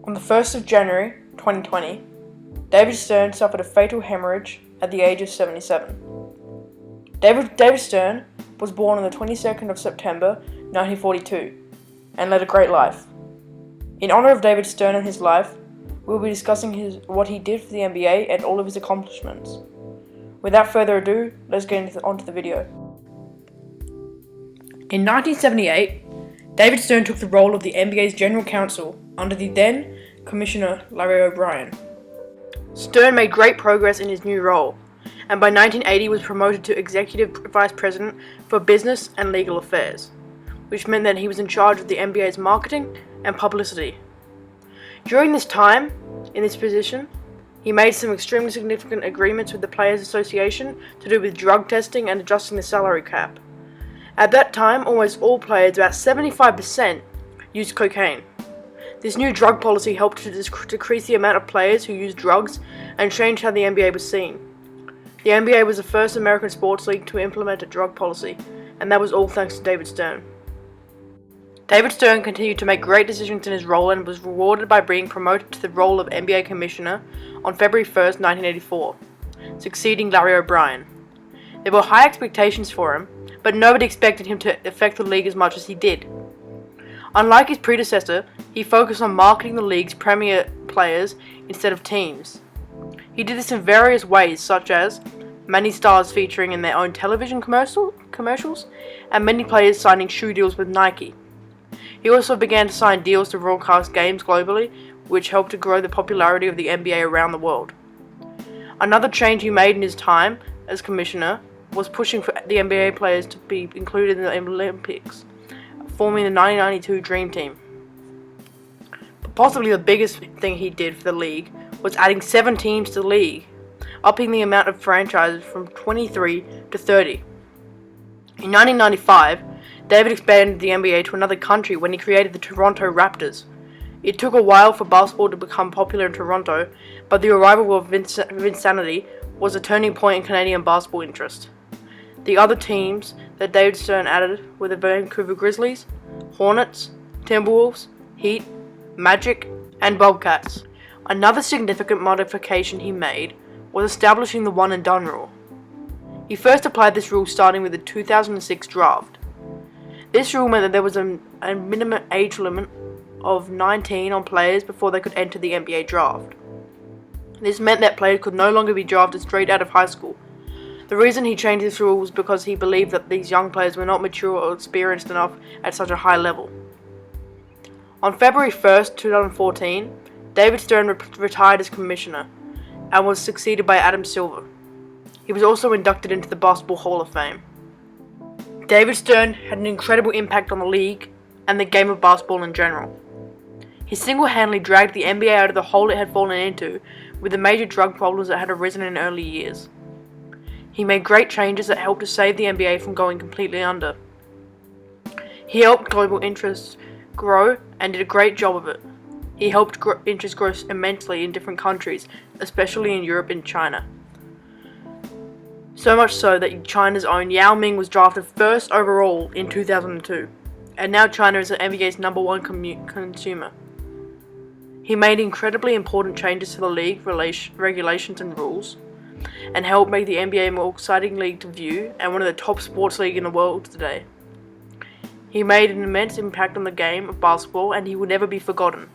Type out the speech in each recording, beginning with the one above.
On the 1st of January 2020, David Stern suffered a fatal hemorrhage at the age of 77. David Stern was born on the 22nd of September 1942 and led a great life. In honor of David Stern and his life, we will be discussing what he did for the NBA and all of his accomplishments. Without further ado, let's get onto the video. In 1978, David Stern took the role of the NBA's general counsel under the then Commissioner Larry O'Brien. Stern made great progress in his new role, and by 1980 was promoted to Executive Vice President for Business and Legal Affairs, which meant that he was in charge of the NBA's marketing and publicity. During this time, in this position, he made some extremely significant agreements with the Players Association to do with drug testing and adjusting the salary cap. At that time, almost all players, about 75%, used cocaine. This new drug policy helped to decrease the amount of players who used drugs and changed how the NBA was seen. The NBA was the first American sports league to implement a drug policy, and that was all thanks to David Stern. David Stern continued to make great decisions in his role and was rewarded by being promoted to the role of NBA Commissioner on February 1st, 1984, succeeding Larry O'Brien. There were high expectations for him, but nobody expected him to affect the league as much as he did. Unlike his predecessor, he focused on marketing the league's premier players instead of teams. He did this in various ways, such as many stars featuring in their own television commercials, and many players signing shoe deals with Nike. He also began to sign deals to broadcast games globally, which helped to grow the popularity of the NBA around the world. Another change he made in his time as commissioner was pushing for the NBA players to be included in the Olympics, forming the 1992 Dream Team. But possibly the biggest thing he did for the league was adding 7 teams to the league, upping the amount of franchises from 23 to 30. In 1995, David expanded the NBA to another country when he created the Toronto Raptors. It took a while for basketball to become popular in Toronto, but the arrival of Vinsanity was a turning point in Canadian basketball interest. The other teams that David Stern added were the Vancouver Grizzlies, Hornets, Timberwolves, Heat, Magic, and Bobcats. Another significant modification he made was establishing the one and done rule. He first applied this rule starting with the 2006 draft. This rule meant that there was a minimum age limit of 19 on players before they could enter the NBA draft. This meant that players could no longer be drafted straight out of high school. The reason he changed this rule was because he believed that these young players were not mature or experienced enough at such a high level. On February 1st, 2014, David Stern retired as commissioner and was succeeded by Adam Silver. He was also inducted into the Basketball Hall of Fame. David Stern had an incredible impact on the league and the game of basketball in general. He single-handedly dragged the NBA out of the hole it had fallen into with the major drug problems that had arisen in early years. He made great changes that helped to save the NBA from going completely under. He helped global interests grow and did a great job of it. He helped interest grow immensely in different countries, especially in Europe and China. So much so that China's own Yao Ming was drafted first overall in 2002, and now China is the NBA's #1 consumer. He made incredibly important changes to the league regulations and rules, and helped make the NBA a more exciting league to view and one of the top sports leagues in the world today. He made an immense impact on the game of basketball, and he will never be forgotten.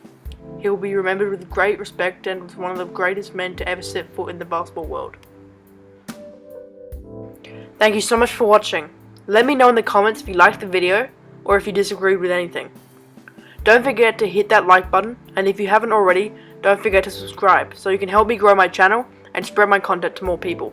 He will be remembered with great respect and was one of the greatest men to ever set foot in the basketball world. Thank you so much for watching. Let me know in the comments if you liked the video or if you disagreed with anything. Don't forget to hit that like button, and if you haven't already, don't forget to subscribe so you can help me grow my channel and spread my content to more people.